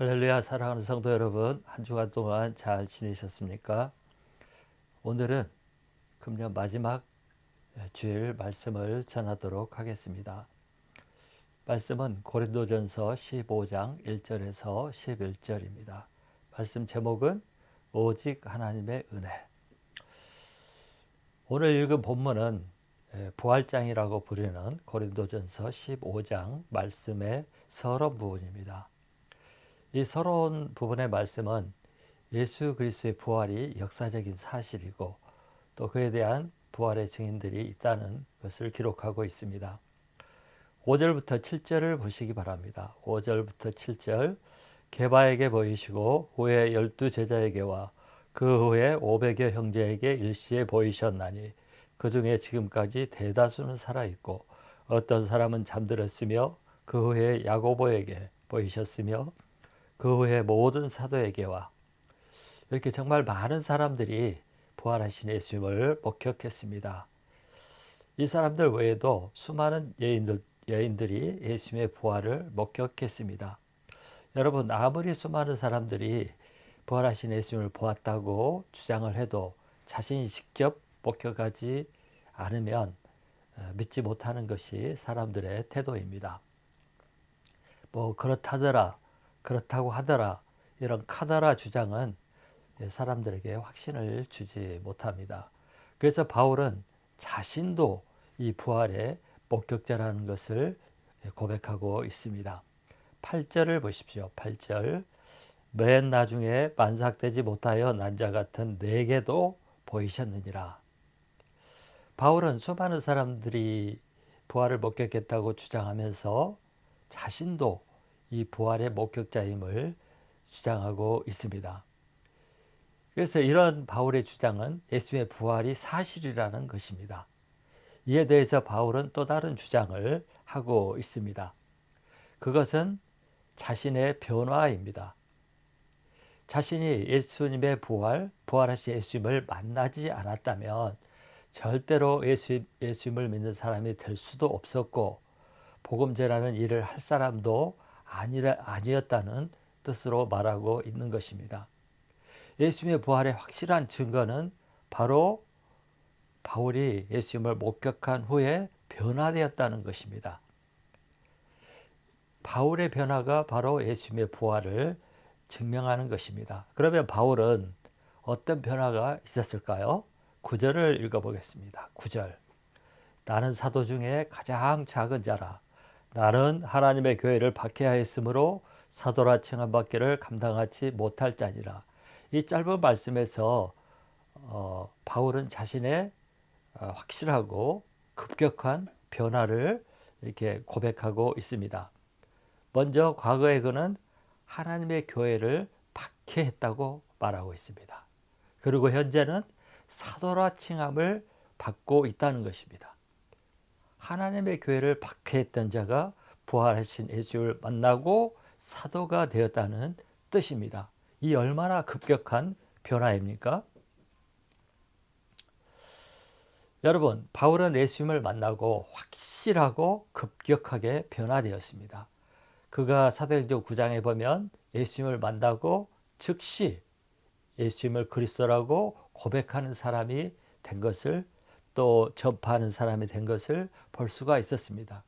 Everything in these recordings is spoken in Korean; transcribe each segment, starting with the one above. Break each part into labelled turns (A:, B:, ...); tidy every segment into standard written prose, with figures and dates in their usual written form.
A: 할렐루야. 사랑하는 성도 여러분, 한 주간 동안 잘 지내셨습니까? 오늘은 금년 마지막 주일 말씀을 전하도록 하겠습니다. 말씀은 고린도전서 15장 1절에서 11절입니다. 말씀 제목은 오직 하나님의 은혜. 오늘 읽은 본문은 부활장이라고 부르는 고린도전서 15장 말씀의 서론 부분입니다. 이 서론 부분의 말씀은 예수 그리스도의 부활이 역사적인 사실이고 또 그에 대한 부활의 증인들이 있다는 것을 기록하고 있습니다. 5절부터 7절을 보시기 바랍니다. 5절부터 7절 게바에게 보이시고 후에 12 제자에게와 그 후에 500여 형제에게 일시에 보이셨나니 그 중에 지금까지 대다수는 살아있고 어떤 사람은 잠들었으며 그 후에 야고보에게 보이셨으며 그 후에 모든 사도에게와 이렇게 정말 많은 사람들이 부활하신 예수님을 목격했습니다. 이 사람들 외에도 수많은 여인들이 예수님의 부활을 목격했습니다. 여러분, 아무리 수많은 사람들이 부활하신 예수님을 보았다고 주장을 해도 자신이 직접 목격하지 않으면 믿지 못하는 것이 사람들의 태도입니다. 뭐 그렇다고 하더라 이런 카더라 주장은 사람들에게 확신을 주지 못합니다. 그래서 바울은 자신도 이 부활의 목격자라는 것을 고백하고 있습니다. 8절을 보십시오. 8절 맨 나중에 만삭되지 못하여 난 자 같은 내게도 보이셨느니라. 바울은 수많은 사람들이 부활을 목격했다고 주장하면서 자신도 이 부활의 목격자임을 주장하고 있습니다. 그래서 이런 바울의 주장은 예수님의 부활이 사실이라는 것입니다. 이에 대해서 바울은 또 다른 주장을 하고 있습니다. 그것은 자신의 변화입니다. 자신이 예수님의 부활하신 예수님을 만나지 않았다면 절대로 예수님을 믿는 사람이 될 수도 없었고 복음 전하는 일을 할 사람도 아니었다는 뜻으로 말하고 있는 것입니다. 예수님의 부활의 확실한 증거는 바로 바울이 예수님을 목격한 후에 변화되었다는 것입니다. 바울의 변화가 바로 예수님의 부활을 증명하는 것입니다. 그러면 바울은 어떤 변화가 있었을까요? 9절을 읽어보겠습니다. 9절 나는 사도 중에 가장 작은 자라. 나는 하나님의 교회를 박해하였으므로 사도라 칭함받기를 감당하지 못할 자니라. 이 짧은 말씀에서 바울은 자신의 확실하고 급격한 변화를 이렇게 고백하고 있습니다. 먼저 과거에 그는 하나님의 교회를 박해했다고 말하고 있습니다. 그리고 현재는 사도라 칭함을 받고 있다는 것입니다. 하나님의 교회를 박해했던 자가 부활하신 예수를 만나고 사도가 되었다는 뜻입니다. 이 얼마나 급격한 변화입니까? 여러분, 바울은 예수님을 만나고 확실하고 급격하게 변화되었습니다. 그가 사도행전 9장에 보면 예수님을 만나고 즉시 예수님을 그리스도라고 고백하는 사람이 된 것을 또 전파하는 사람이 된 것을 볼 수가 있었습니다.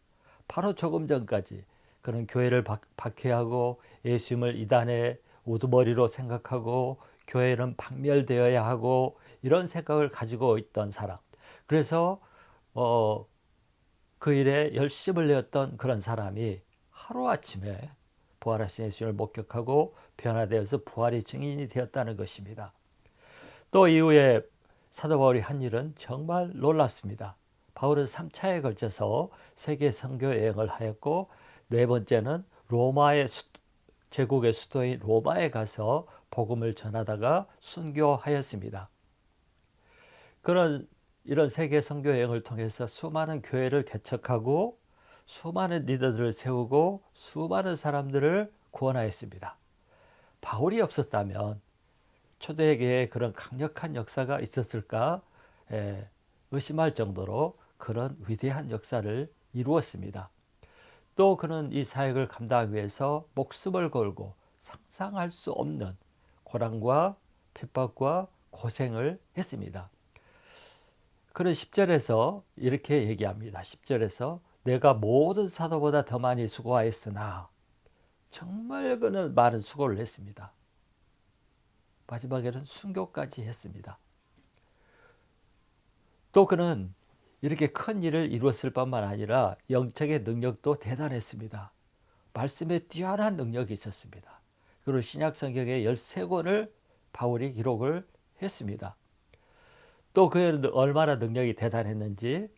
A: 바로 조금 전까지 그는 교회를 박해하고 예수님을 이단의 우두머리로 생각하고 교회는 박멸되어야 하고 이런 생각을 가지고 있던 사람. 그래서 그 일에 열심을 내었던 그런 사람이 하루아침에 부활하신 예수님을 목격하고 변화되어서 부활의 증인이 되었다는 것입니다. 또 이후에 사도 바울이 한 일은 정말 놀랍습니다. 바울은 3차에 걸쳐서 세계 선교 여행을 하였고 네 번째는 제국의 수도인 로마에 가서 복음을 전하다가 순교하였습니다. 이런 세계 선교 여행을 통해서 수많은 교회를 개척하고 수많은 리더들을 세우고 수많은 사람들을 구원하였습니다. 바울이 없었다면 초대교회에 그런 강력한 역사가 있었을까 의심할 정도로 그런 위대한 역사를 이루었습니다. 또 그는 이 사역을 감당하기 위해서 목숨을 걸고 상상할 수 없는 고난과 핍박과 고생을 했습니다. 그런 10절에서 이렇게 얘기합니다. 10절에서 내가 모든 사도보다 더 많이 수고하였으나, 정말 그는 많은 수고를 했습니다. 마지막에는 순교까지 했습니다. 또 그는 이렇게 큰 일을 이루었을 뿐만 아니라 영적의 능력도 대단했습니다. 말씀에 뛰어난 능력이 있었습니다. 그리고 신약 성경의 13권을 바울이 기록을 했습니다. 또 그는 얼마나 능력이 대단했는지,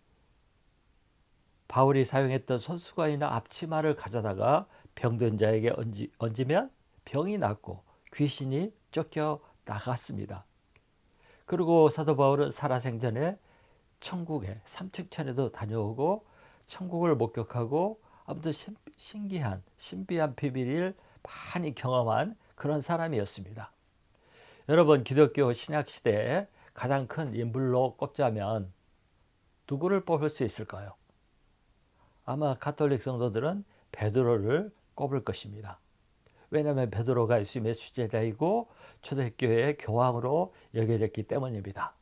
A: 바울이 사용했던 손수건이나 앞치마를 가져다가 병든 자에게 얹으면 병이 낫고 귀신이 쫓겨 나갔습니다. 그리고 사도 바울은 살아생전에 천국에 삼층천에도 다녀오고 천국을 목격하고, 아무튼 신기한 신비한 비밀을 많이 경험한 그런 사람이었습니다. 여러분, 기독교 신약 시대에 가장 큰 인물로 꼽자면 누구를 뽑을 수 있을까요? 아마 가톨릭 성도들은 베드로를 꼽을 것입니다. 왜냐하면 베드로가 예수님의 수제자이고 초대교회의 교황으로 여겨졌기 때문입니다.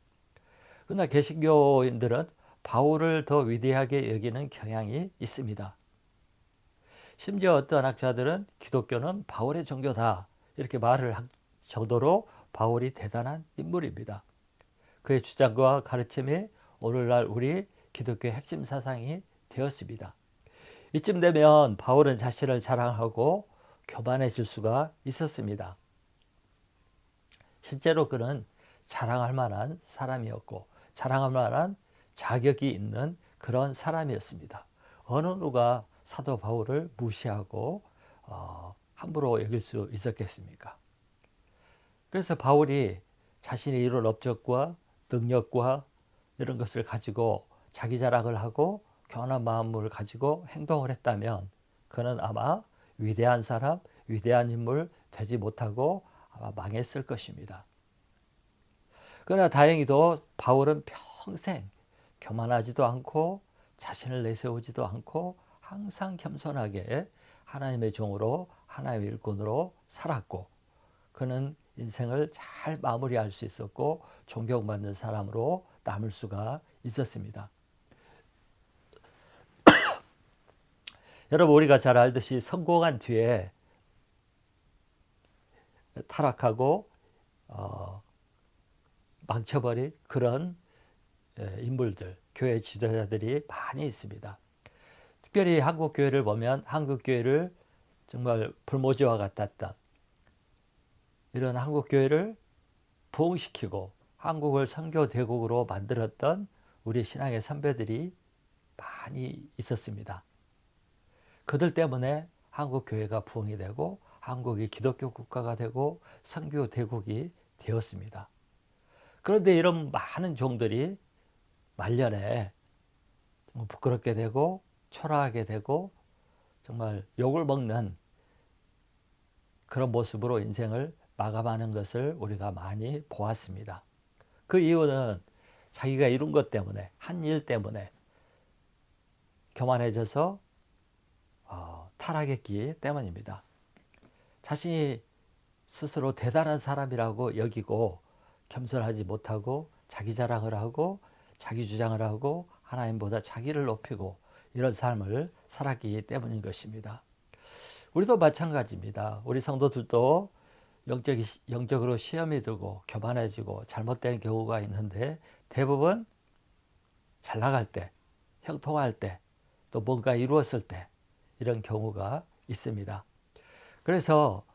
A: 그러나 개신교인들은 바울을 더 위대하게 여기는 경향이 있습니다. 심지어 어떤 학자들은 기독교는 바울의 종교다, 이렇게 말을 할 정도로 바울이 대단한 인물입니다. 그의 주장과 가르침이 오늘날 우리 기독교의 핵심 사상이 되었습니다. 이쯤 되면 바울은 자신을 자랑하고 교만해질 수가 있었습니다. 실제로 그는 자랑할 만한 사람이었고 자랑할 만한 자격이 있는 그런 사람이었습니다. 어느 누가 사도 바울을 무시하고 함부로 여길 수 있었겠습니까? 그래서 바울이 자신이 이룬 업적과 능력과 이런 것을 가지고 자기 자랑을 하고 교만한 마음을 가지고 행동을 했다면 그는 아마 위대한 사람, 위대한 인물 되지 못하고 아마 망했을 것입니다. 그러나 다행히도 바울은 평생 교만하지도 않고 자신을 내세우지도 않고 항상 겸손하게 하나님의 종으로, 하나님의 일꾼으로 살았고, 그는 인생을 잘 마무리할 수 있었고 존경받는 사람으로 남을 수가 있었습니다. 여러분, 우리가 잘 알듯이 성공한 뒤에 타락하고 망쳐버린 그런 인물들, 교회 지도자들이 많이 있습니다. 특별히 한국 교회를 보면 한국 교회를 정말 불모지와 같았다. 이런 한국 교회를 부흥시키고 한국을 선교 대국으로 만들었던 우리 신앙의 선배들이 많이 있었습니다. 그들 때문에 한국 교회가 부흥이 되고 한국이 기독교 국가가 되고 선교 대국이 되었습니다. 그런데 이런 많은 종들이 말년에 부끄럽게 되고 초라하게 되고 정말 욕을 먹는 그런 모습으로 인생을 마감하는 것을 우리가 많이 보았습니다. 그 이유는 자기가 이룬 것 때문에, 한 일 때문에 교만해져서 타락했기 때문입니다. 자신이 스스로 대단한 사람이라고 여기고 겸손하지 못하고 자기 자랑을 하고 자기 주장을 하고 하나님보다 자기를 높이고 이런 삶을 살았기 때문인 것입니다. 우리도 마찬가지입니다. 우리 성도들도 영적으로 시험이 들고 교만해지고 잘못된 경우가 있는데 대부분 잘 나갈 때, 형통할 때, 또 뭔가 이루었을 때 이런 경우가 있습니다. 그래서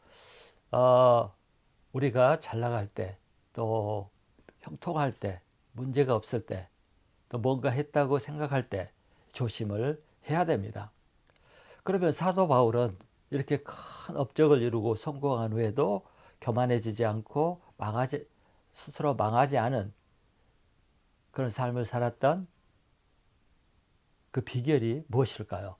A: 우리가 잘 나갈 때, 또 형통할 때, 문제가 없을 때, 또 뭔가 했다고 생각할 때 조심을 해야 됩니다. 그러면 사도 바울은 이렇게 큰 업적을 이루고 성공한 후에도 교만해지지 않고 스스로 망하지 않은 그런 삶을 살았던 그 비결이 무엇일까요?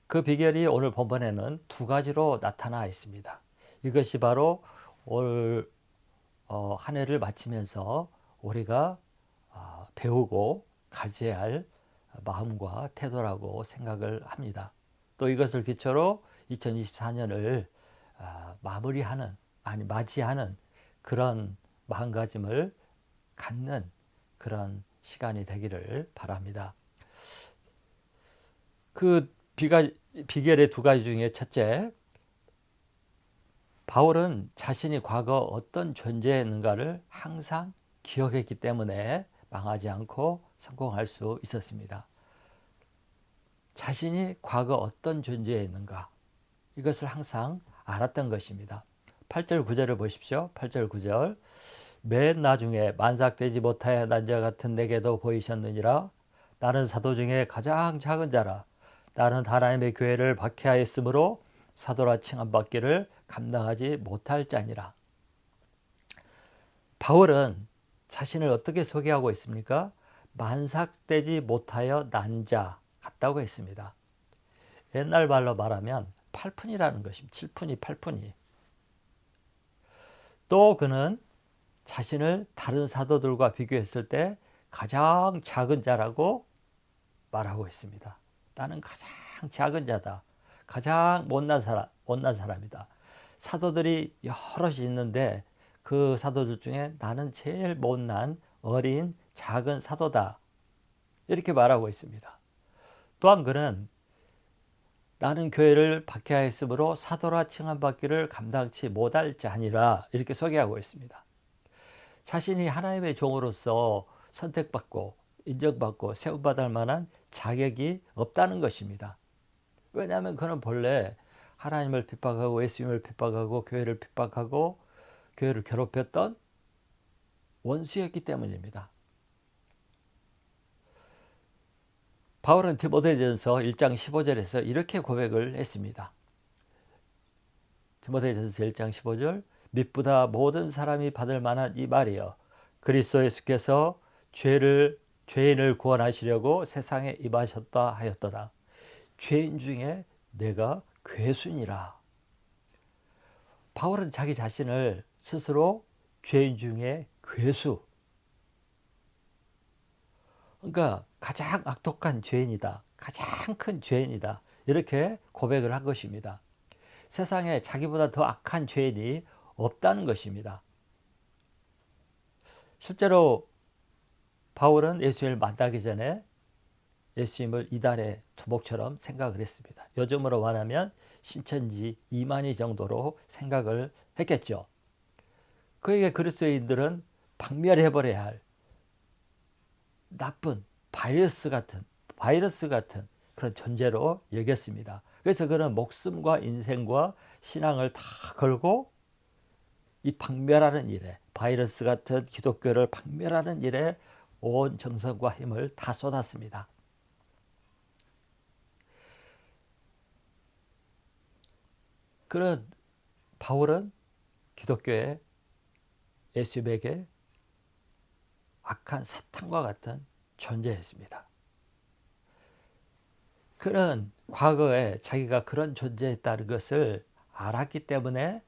A: 그 비결이 오늘 본문에는 두 가지로 나타나 있습니다. 이것이 바로 올 한 해를 마치면서 우리가 배우고 가져야 할 마음과 태도라고 생각을 합니다. 또 이것을 기초로 2024년을 마무리하는, 아니 맞이하는 그런 마음가짐을 갖는 그런 시간이 되기를 바랍니다. 그 비결의 두 가지 중에 첫째, 바울은 자신이 과거 어떤 존재였는가를 항상 기억했기 때문에 망하지 않고 성공할 수 있었습니다. 자신이 과거 어떤 존재였는가, 이것을 항상 알았던 것입니다. 8절 9절을 보십시오. 8절 9절. 맨 나중에 만삭되지 못하여 난 자 같은 내게도 보이셨느니라. 나는 사도 중에 가장 작은 자라. 나는 하나님의 교회를 박해하였으므로 사도라 칭함받기를 감당하지 못할 자니라. 바울은 자신을 어떻게 소개하고 있습니까? 만삭되지 못하여 난 자 같다고 했습니다. 옛날 말로 말하면 8푼이라는 것입니다. 7푼이 8푼이. 또 그는 자신을 다른 사도들과 비교했을 때 가장 작은 자라고 말하고 있습니다. 나는 가장 작은 자다. 가장 못난 사람이다. 사도들이 여럿이 있는데 그 사도들 중에 나는 제일 못난 어린 작은 사도다. 이렇게 말하고 있습니다. 또한 그는 나는 교회를 박해하였으므로 사도라 칭함받기를 감당치 못할 자니라, 이렇게 소개하고 있습니다. 자신이 하나님의 종으로서 선택받고 인정받고 세움받을 만한 자격이 없다는 것입니다. 왜냐하면 그는 본래 하나님을 핍박하고 예수님을 핍박하고 교회를 핍박하고 교회를 괴롭혔던 원수였기 때문입니다. 바울은 디모데전서 1장 15절에서 이렇게 고백을 했습니다. 디모데전서 1장 15절. mit보다 모든 사람이 받을 만한 이 말이여, 그리스도 예수께서 죄인을 구원하시려고 세상에 임하셨다 하였도다. 죄인 중에 내가 괴순이라. 바울은 자기 자신을 스스로 죄인 중에 괴수, 그러니까 가장 악독한 죄인이다, 가장 큰 죄인이다, 이렇게 고백을 한 것입니다. 세상에 자기보다 더 악한 죄인이 없다는 것입니다. 실제로 바울은 예수님을 만나기 전에 예수님을 이달의 두목처럼 생각을 했습니다. 요즘으로 말하면 신천지 이만희 정도로 생각을 했겠죠. 그에게 그리스도인들은 박멸해버려야 할 나쁜 바이러스 같은 그런 존재로 여겼습니다. 그래서 그는 목숨과 인생과 신앙을 다 걸고 이 박멸하는 일에, 바이러스 같은 기독교를 박멸하는 일에 온 정성과 힘을 다 쏟았습니다. 그런 바울은 기독교의 예수님에게 악한 사탄과 같은 존재였습니다. 그는 과거에 자기가 그런 존재였다는 것을 알았기 때문에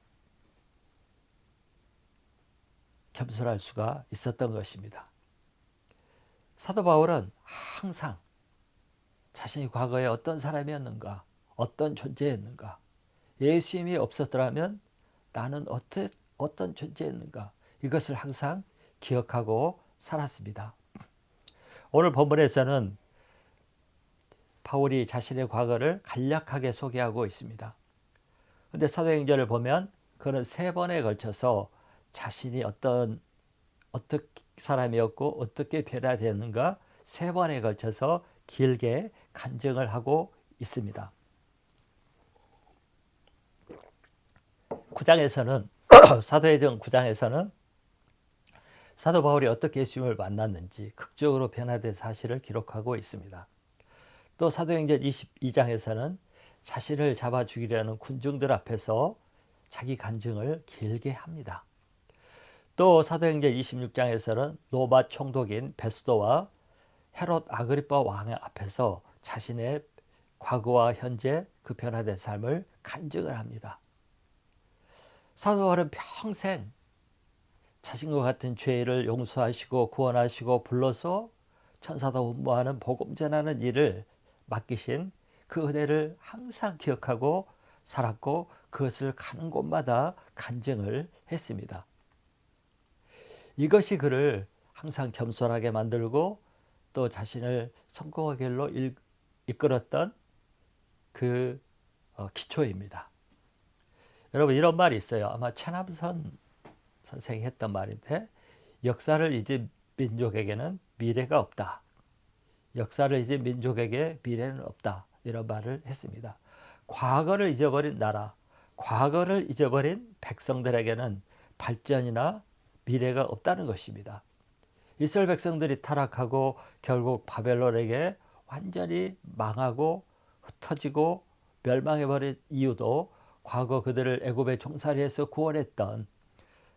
A: 겸손할 수가 있었던 것입니다. 사도 바울은 항상 자신이 과거에 어떤 사람이었는가, 어떤 존재였는가, 예수님이 없었더라면 나는 어떤 존재였는가, 이것을 항상 기억하고 살았습니다. 오늘 본문에서는 바울이 자신의 과거를 간략하게 소개하고 있습니다. 그런데 사도행전을 보면 그는 3번에 걸쳐서 자신이 어떤 사람이었고 어떻게 변화되었는가 3번에 걸쳐서 길게 간증을 하고 있습니다. 9장에서는 사도행전 9장에서는 사도 바울이 어떻게 예수님을 만났는지 극적으로 변화된 사실을 기록하고 있습니다. 또 사도행전 22장에서는 자신을 잡아 죽이려는 군중들 앞에서 자기 간증을 길게 합니다. 또 사도행전 26장에서는 로마 총독인 베스도와 헤롯 아그리파 왕 앞에서 자신의 과거와 현재 그 변화된 삶을 간증을 합니다. 사도 바울은 평생 자신과 같은 죄를 용서하시고 구원하시고 불러서 천사도 음모하는 복음 전하는 일을 맡기신 그 은혜를 항상 기억하고 살았고 그것을 가는 곳마다 간증을 했습니다. 이것이 그를 항상 겸손하게 만들고 또 자신을 성공의 길로 이끌었던 그 기초입니다. 여러분, 이런 말이 있어요. 아마 최남선 선생이 했던 말인데, 역사를 잊은 민족에게는 미래가 없다. 역사를 잊은 민족에게 미래는 없다. 이런 말을 했습니다. 과거를 잊어버린 나라, 과거를 잊어버린 백성들에게는 발전이나 미래가 없다는 것입니다. 이스라엘 백성들이 타락하고 결국 바벨론에게 완전히 망하고 흩어지고 멸망해버린 이유도 과거 그들을 애굽의 종살이에서 구원했던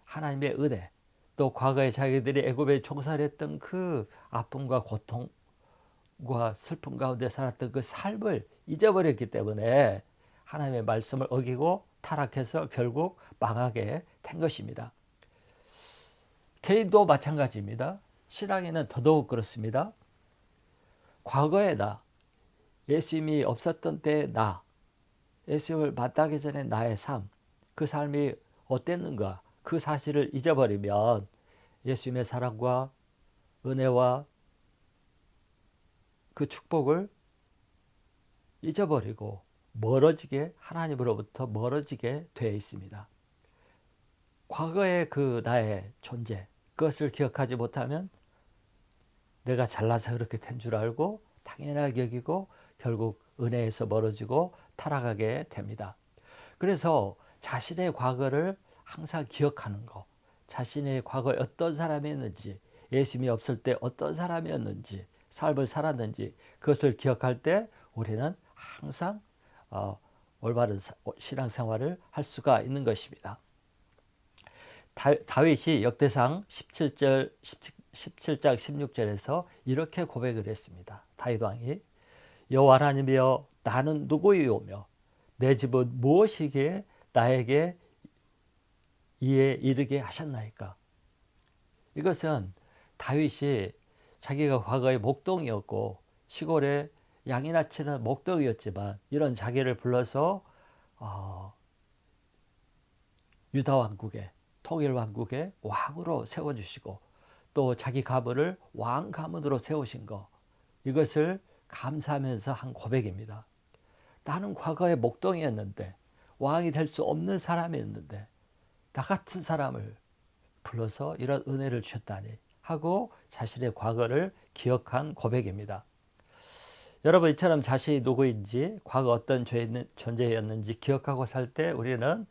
A: 하나님의 은혜, 또 과거에 자기들이 애굽에 종살이했던 그 아픔과 고통과 슬픔 가운데 살았던 그 삶을 잊어버렸기 때문에 하나님의 말씀을 어기고 타락해서 결국 망하게 된 것입니다. 개인도 마찬가지입니다. 신앙에는 더더욱 그렇습니다. 과거의 나, 예수님이 없었던 때의 나, 예수님을 만나기 전에 나의 삶, 그 삶이 어땠는가, 그 사실을 잊어버리면 예수님의 사랑과 은혜와 그 축복을 잊어버리고 하나님으로부터 멀어지게 되어 있습니다. 과거의 그 나의 존재, 그것을 기억하지 못하면 내가 잘나서 그렇게 된 줄 알고 당연하게 여기고 결국 은혜에서 멀어지고 타락하게 됩니다. 그래서 자신의 과거를 항상 기억하는 것, 자신의 과거에 어떤 사람이었는지, 예수님이 없을 때 어떤 사람이었는지, 삶을 살았는지 그것을 기억할 때 우리는 항상 올바른 신앙생활을 할 수가 있는 것입니다. 다윗이 역대상 17장 16절에서 이렇게 고백을 했습니다. 다윗 왕이 여호와 하나님이여 나는 누구이오며 내 집은 무엇이기에 나에게 이에 이르게 하셨나이까. 이것은 다윗이 자기가 과거에 목동이었고 시골에 양이나 치는 목동이었지만 이런 자기를 불러서 유다 왕국의 통일 왕국의 왕으로 세워주시고 또 자기 가문을 왕 가문으로 세우신 것, 이것을 감사하면서 한 고백입니다. 나는 과거에 목동이었는데 왕이 될 수 없는 사람이었는데 나 같은 사람을 불러서 이런 은혜를 주셨다니 하고 자신의 과거를 기억한 고백입니다. 여러분, 이처럼 자신이 누구인지 과거 어떤 존재였는지 기억하고 살 때 우리는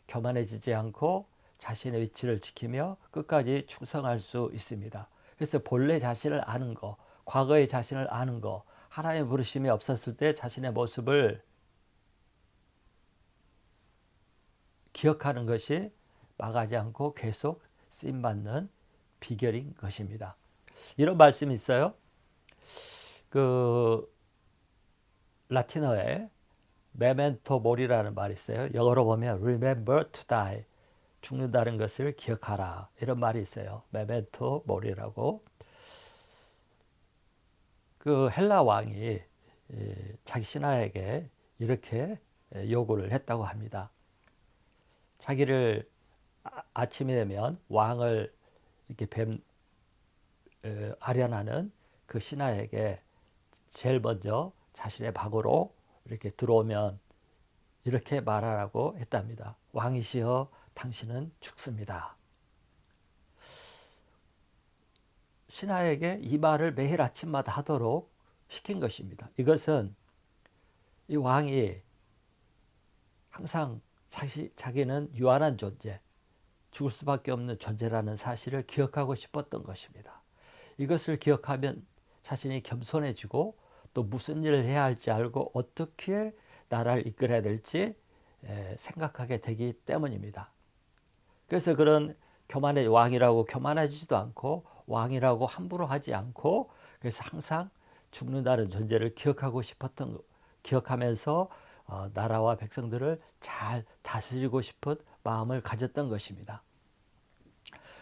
A: 교만해지지 않고 자신의 위치를 지키며 끝까지 충성할 수 있습니다. 그래서 본래 자신을 아는 거, 과거의 자신을 아는 거, 하나님의 부르심이 없었을 때 자신의 모습을 기억하는 것이 망하지 않고 계속 쓰임받는 비결인 것입니다. 이런 말씀이 있어요. 그 라틴어에 메멘토 모리라는 말이 있어요. 영어로 보면 remember to die, 죽는다는 것을 기억하라, 이런 말이 있어요. 메멘토 모리라고. 그 헬라 왕이 자기 신하에게 이렇게 요구를 했다고 합니다. 자기를 아침이 되면 왕을 이렇게 아련하는 그 신하에게 제일 먼저 자신의 방으로 이렇게 들어오면 이렇게 말하라고 했답니다. 왕이시여 당신은 죽습니다. 신하에게 이 말을 매일 아침마다 하도록 시킨 것입니다. 이것은 이 왕이 항상 자기는 유한한 존재, 죽을 수밖에 없는 존재라는 사실을 기억하고 싶었던 것입니다. 이것을 기억하면 자신이 겸손해지고 또 무슨 일을 해야 할지 알고 어떻게 나라를 이끌어야 될지 생각하게 되기 때문입니다. 그래서 그런 교만의 왕이라고 교만하지도 않고 왕이라고 함부로 하지 않고, 그래서 항상 죽는다는 존재를 기억하면서 나라와 백성들을 잘 다스리고 싶은 마음을 가졌던 것입니다.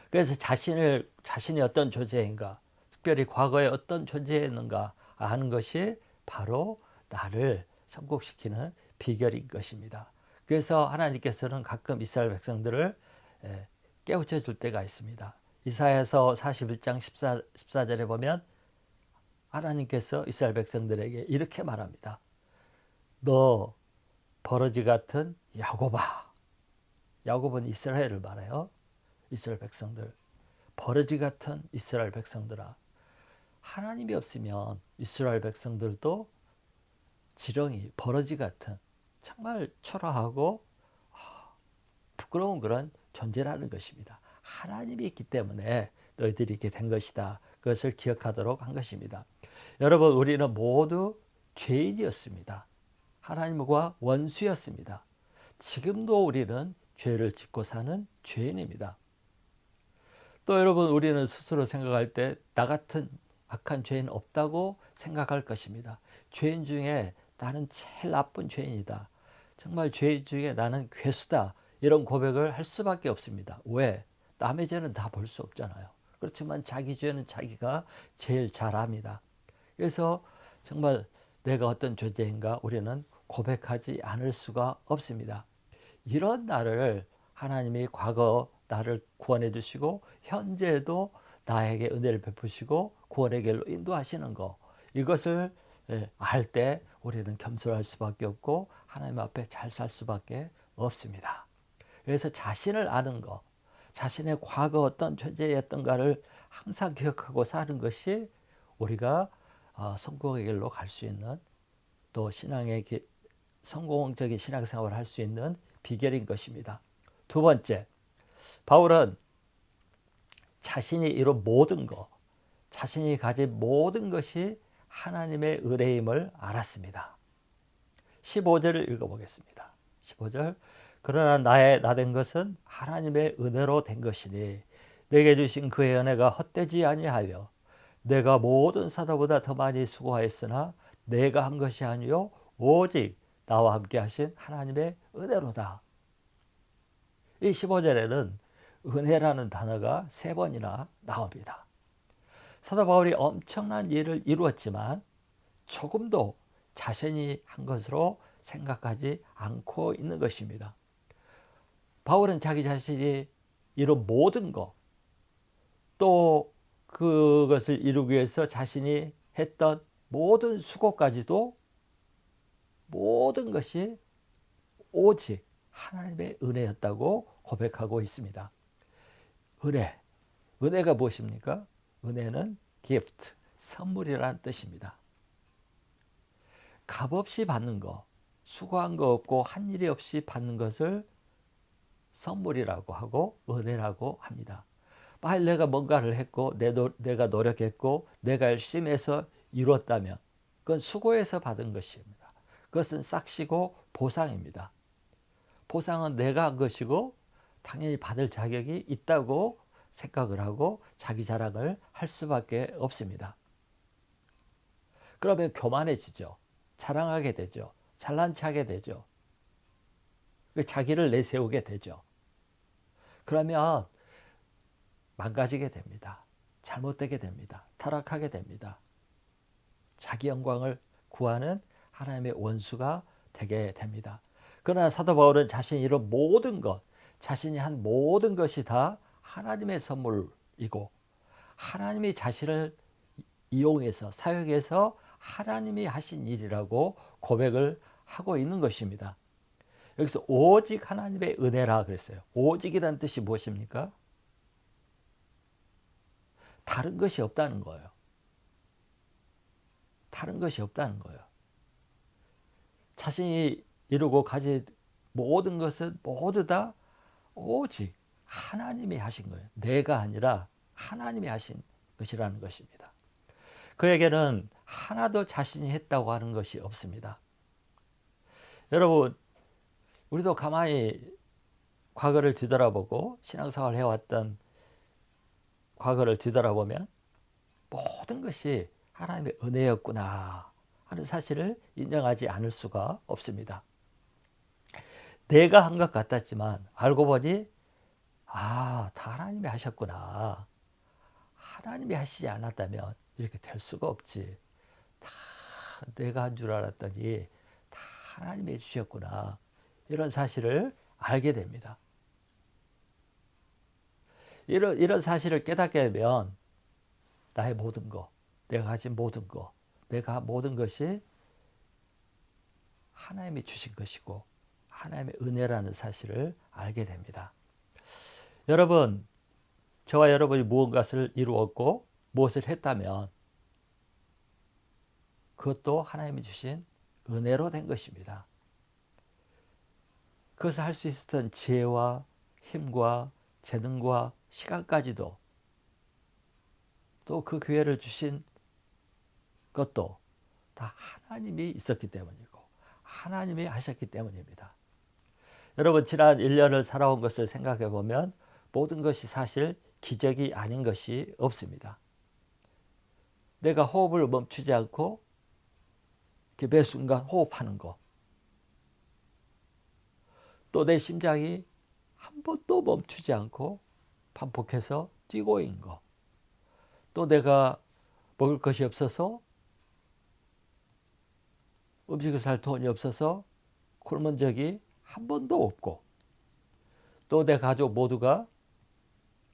A: 그래서 자신이 어떤 존재인가, 특별히 과거에 어떤 존재였는가 아는 것이 바로 나를 성공시키는 비결인 것입니다. 그래서 하나님께서는 가끔 이스라엘 백성들을 깨우쳐 줄 때가 있습니다. 이사야서 41장 14절에 보면 하나님께서 이스라엘 백성들에게 이렇게 말합니다. 너 버러지 같은 야곱아. 야곱은 이스라엘을 말해요. 이스라엘 백성들. 버러지 같은 이스라엘 백성들아. 하나님이 없으면 이스라엘 백성들도 지렁이, 버러지 같은 정말 초라하고 부끄러운 그런 존재라는 것입니다. 하나님이 있기 때문에 너희들이 이렇게 된 것이다. 그것을 기억하도록 한 것입니다. 여러분, 우리는 모두 죄인이었습니다. 하나님과 원수였습니다. 지금도 우리는 죄를 짓고 사는 죄인입니다. 또 여러분, 우리는 스스로 생각할 때 나 같은 악한 죄인 없다고 생각할 것입니다. 죄인 중에 나는 제일 나쁜 죄인이다. 정말 죄인 중에 나는 괴수다. 이런 고백을 할 수밖에 없습니다. 왜? 남의 죄는 다 볼 수 없잖아요. 그렇지만 자기 죄는 자기가 제일 잘 압니다. 그래서 정말 내가 어떤 존재인가 우리는 고백하지 않을 수가 없습니다. 이런 나를 하나님이 과거 나를 구원해 주시고 현재도 나에게 은혜를 베푸시고 구원의 길로 인도하시는 것, 이것을 알 때 우리는 겸손할 수밖에 없고 하나님 앞에 잘 살 수밖에 없습니다. 그래서 자신을 아는 것, 자신의 과거 어떤 존재였던가를 항상 기억하고 사는 것이 우리가 성공의 길로 갈 수 있는, 또 성공적인 신앙생활을 할 수 있는 비결인 것입니다. 두 번째, 바울은 자신이 이룬 모든 것, 자신이 가진 모든 것이 하나님의 은혜임을 알았습니다. 15절을 읽어보겠습니다. 15절, 그러나 나 된 것은 하나님의 은혜로 된 것이니 내게 주신 그의 은혜가 헛되지 아니하여 내가 모든 사도보다 더 많이 수고하였으나 내가 한 것이 아니요 오직 나와 함께 하신 하나님의 은혜로다. 이 15절에는 은혜라는 단어가 3번이나 나옵니다. 사도 바울이 엄청난 일을 이루었지만 조금도 자신이 한 것으로 생각하지 않고 있는 것입니다. 바울은 자기 자신이 이룬 모든 것, 또 그것을 이루기 위해서 자신이 했던 모든 수고까지도 모든 것이 오직 하나님의 은혜였다고 고백하고 있습니다. 은혜가 무엇입니까? 은혜는 gift, 선물이라는 뜻입니다. 값없이 받는 것, 수고한 거 없고 한 일이 없이 받는 것을 선물이라고 하고 은혜라고 합니다. 만약 내가 뭔가를 했고 내가 노력했고 내가 열심히 해서 이루었다면 그건 수고해서 받은 것입니다. 그것은 싹시고 보상입니다. 보상은 내가 한 것이고 당연히 받을 자격이 있다고 생각을 하고 자기 자랑을 할 수밖에 없습니다. 그러면 교만해지죠. 자랑하게 되죠. 잘난 체하게 되죠. 자기를 내세우게 되죠. 그러면 망가지게 됩니다. 잘못되게 됩니다. 타락하게 됩니다. 자기 영광을 구하는 하나님의 원수가 되게 됩니다. 그러나 사도 바울은 자신이 이룬 모든 것, 자신이 한 모든 것이 다 하나님의 선물이고 하나님이 자신을 이용해서 사역해서 하나님이 하신 일이라고 고백을 하고 있는 것입니다. 여기서 오직 하나님의 은혜라 그랬어요. 오직이라는 뜻이 무엇입니까? 다른 것이 없다는 거예요. 다른 것이 없다는 거예요. 자신이 이루고 가진 모든 것은 모두 다 오직 하나님이 하신 거예요. 내가 아니라 하나님이 하신 것이라는 것입니다. 그에게는 하나도 자신이 했다고 하는 것이 없습니다. 여러분, 우리도 가만히 과거를 뒤돌아보고 신앙생활을 해왔던 과거를 뒤돌아보면 모든 것이 하나님의 은혜였구나 하는 사실을 인정하지 않을 수가 없습니다. 내가 한 것 같았지만 알고 보니 다 하나님이 하셨구나. 하나님이 하시지 않았다면 이렇게 될 수가 없지. 다 내가 한 줄 알았더니 다 하나님이 해주셨구나. 이런 사실을 알게 됩니다. 이런 사실을 깨닫게 되면 나의 모든 것, 내가 가진 모든 것, 내가 모든 것이 하나님이 주신 것이고 하나님의 은혜라는 사실을 알게 됩니다. 여러분, 저와 여러분이 무언가를 이루었고 무엇을 했다면 그것도 하나님이 주신 은혜로 된 것입니다. 그것을 할 수 있었던 지혜와 힘과 재능과 시간까지도 또 그 기회를 주신 것도 다 하나님이 있었기 때문이고 하나님이 하셨기 때문입니다. 여러분, 지난 1년을 살아온 것을 생각해 보면 모든 것이 사실 기적이 아닌 것이 없습니다. 내가 호흡을 멈추지 않고 매 순간 호흡하는 것, 또 내 심장이 한 번도 멈추지 않고 반복해서 뛰고 있는 것, 또 내가 먹을 것이 없어서 음식을 살 돈이 없어서 굶은 적이 한 번도 없고, 또 내 가족 모두가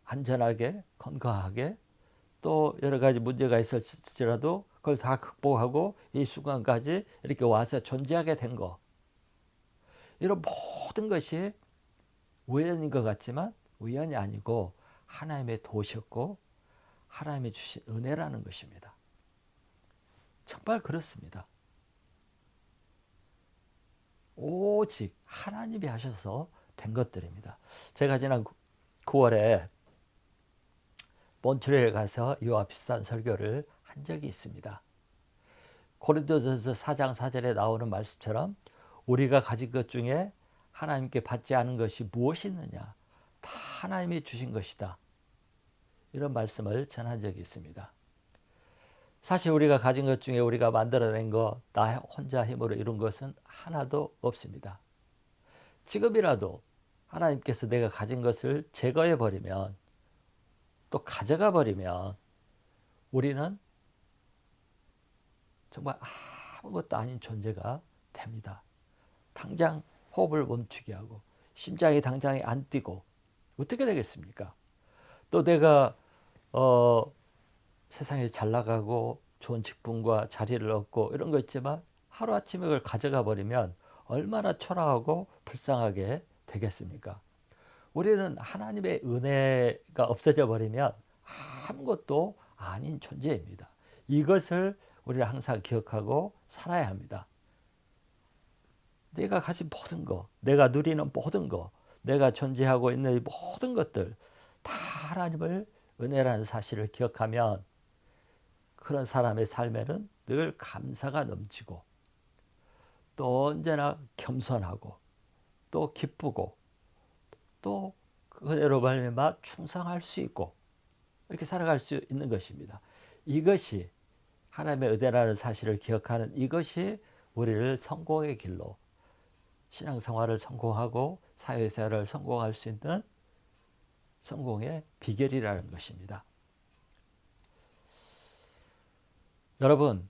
A: 안전하게 건강하게, 또 여러 가지 문제가 있을지라도 그걸 다 극복하고 이 순간까지 이렇게 와서 존재하게 된 것, 이런 모든 것이 우연인 것 같지만 우연이 아니고 하나님의 도셨고 하나님이 주신 은혜라는 것입니다. 정말 그렇습니다. 오직 하나님이 하셔서 된 것들입니다. 제가 지난 9월에 몬트리올에 가서 이와 비슷한 설교를 한 적이 있습니다. 고린도전서 4장 4절에 나오는 말씀처럼 우리가 가진 것 중에 하나님께 받지 않은 것이 무엇이 있느냐, 다 하나님이 주신 것이다, 이런 말씀을 전한 적이 있습니다. 사실 우리가 가진 것 중에 우리가 만들어낸 것, 나 혼자 힘으로 이룬 것은 하나도 없습니다. 지금이라도 하나님께서 내가 가진 것을 제거해 버리면, 또 가져가 버리면 우리는 정말 아무것도 아닌 존재가 됩니다. 당장 호흡을 멈추게 하고 심장이 당장에 안 뛰고 어떻게 되겠습니까? 또 내가 세상에 잘 나가고 좋은 직분과 자리를 얻고 이런 거 있지만 하루아침에 그걸 가져가 버리면 얼마나 초라하고 불쌍하게 되겠습니까? 우리는 하나님의 은혜가 없어져 버리면 아무것도 아닌 존재입니다. 이것을 우리는 항상 기억하고 살아야 합니다. 내가 가진 모든 것, 내가 누리는 모든 것, 내가 존재하고 있는 모든 것들 다 하나님을 은혜라는 사실을 기억하면 그런 사람의 삶에는 늘 감사가 넘치고 또 언제나 겸손하고 또 기쁘고 또 그대로 말미암아 충성할 수 있고 이렇게 살아갈 수 있는 것입니다. 이것이 하나님의 은혜라는 사실을 기억하는 이것이 우리를 성공의 길로, 신앙생활을 성공하고 사회생활을 성공할 수 있는 성공의 비결이라는 것입니다. 여러분,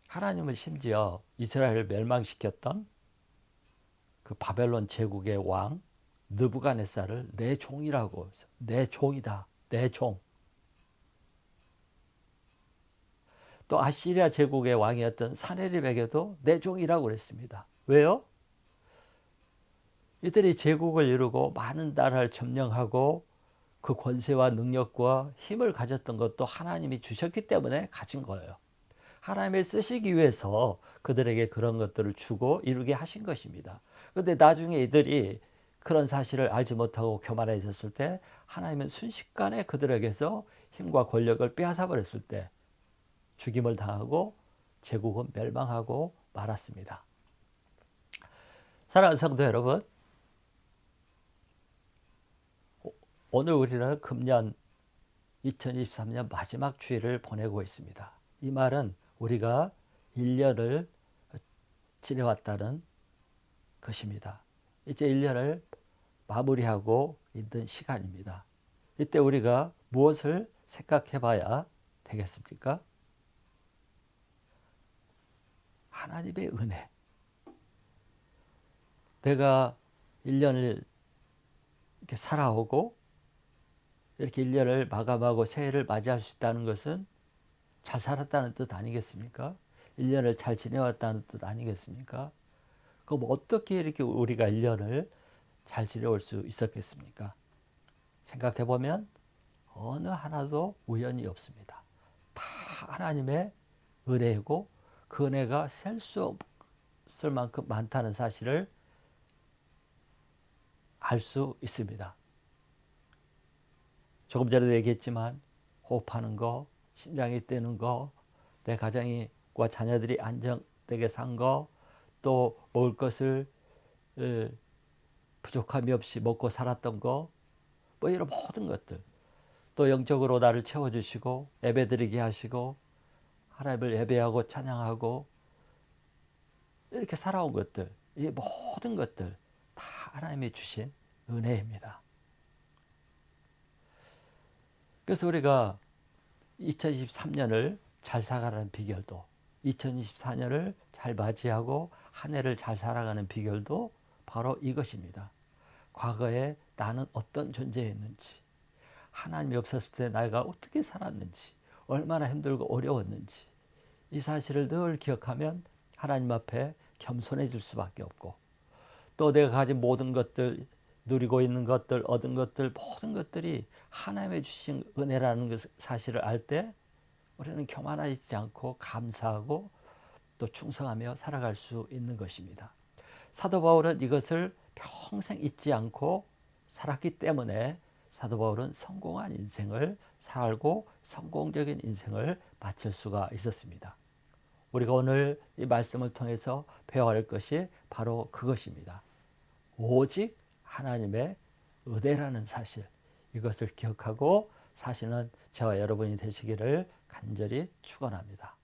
A: 하나님은 심지어 이스라엘을 멸망시켰던 그 바벨론 제국의 왕 느부갓네살을 내 종이라고 해서, 내 종이다, 내 종. 또 아시리아 제국의 왕이었던 사네립에게도 내 종이라고 그랬습니다. 왜요? 이들이 제국을 이루고 많은 나라를 점령하고 그 권세와 능력과 힘을 가졌던 것도 하나님이 주셨기 때문에 가진 거예요. 하나님을 쓰시기 위해서 그들에게 그런 것들을 주고 이루게 하신 것입니다. 그런데 나중에 이들이 그런 사실을 알지 못하고 교만해 있었을 때 하나님은 순식간에 그들에게서 힘과 권력을 빼앗아 버렸을 때 죽임을 당하고 제국은 멸망하고 말았습니다. 사랑하는 성도 여러분, 오늘 우리는 금년 2023년 마지막 주일을 보내고 있습니다. 이 말은 우리가 1년을 지내왔다는 것입니다. 이제 1년을 마무리하고 있는 시간입니다. 이때 우리가 무엇을 생각해 봐야 되겠습니까? 하나님의 은혜. 내가 1년을 이렇게 살아오고 이렇게 1년을 마감하고 새해를 맞이할 수 있다는 것은 잘 살았다는 뜻 아니겠습니까? 1년을 잘 지내왔다는 뜻 아니겠습니까? 그럼 어떻게 이렇게 우리가 1년을 잘 지내올 수 있었겠습니까? 생각해 보면 어느 하나도 우연이 없습니다. 다 하나님의 은혜고 그 은혜가 셀 수 없을 만큼 많다는 사실을 알 수 있습니다. 조금 전에도 얘기했지만 호흡하는 거, 심장이 뛰는 거, 내 가정과 자녀들이 안정되게 산 거, 또 먹을 것을 부족함이 없이 먹고 살았던 거, 뭐 이런 모든 것들, 또 영적으로 나를 채워주시고 예배드리게 하시고 하나님을 예배하고 찬양하고 이렇게 살아온 것들, 이 모든 것들 다 하나님이 주신 은혜입니다. 그래서 우리가 2023년을 잘 살아가는 비결도, 2024년을 잘 맞이하고 한 해를 잘 살아가는 비결도 바로 이것입니다. 과거에 나는 어떤 존재였는지, 하나님이 없었을 때 내가 어떻게 살았는지, 얼마나 힘들고 어려웠는지 이 사실을 늘 기억하면 하나님 앞에 겸손해질 수밖에 없고, 또 내가 가진 모든 것들, 누리고 있는 것들, 얻은 것들, 모든 것들이 하나님의 주신 은혜라는 사실을 알 때 우리는 교만하지 않고 감사하고 또 충성하며 살아갈 수 있는 것입니다. 사도 바울은 이것을 평생 잊지 않고 살았기 때문에 사도 바울은 성공한 인생을 살고 성공적인 인생을 바칠 수가 있었습니다. 우리가 오늘 이 말씀을 통해서 배워야 할 것이 바로 그것입니다. 오직 하나님의 은혜라는 사실, 이것을 기억하고 사시는 저와 여러분이 되시기를 간절히 축원합니다.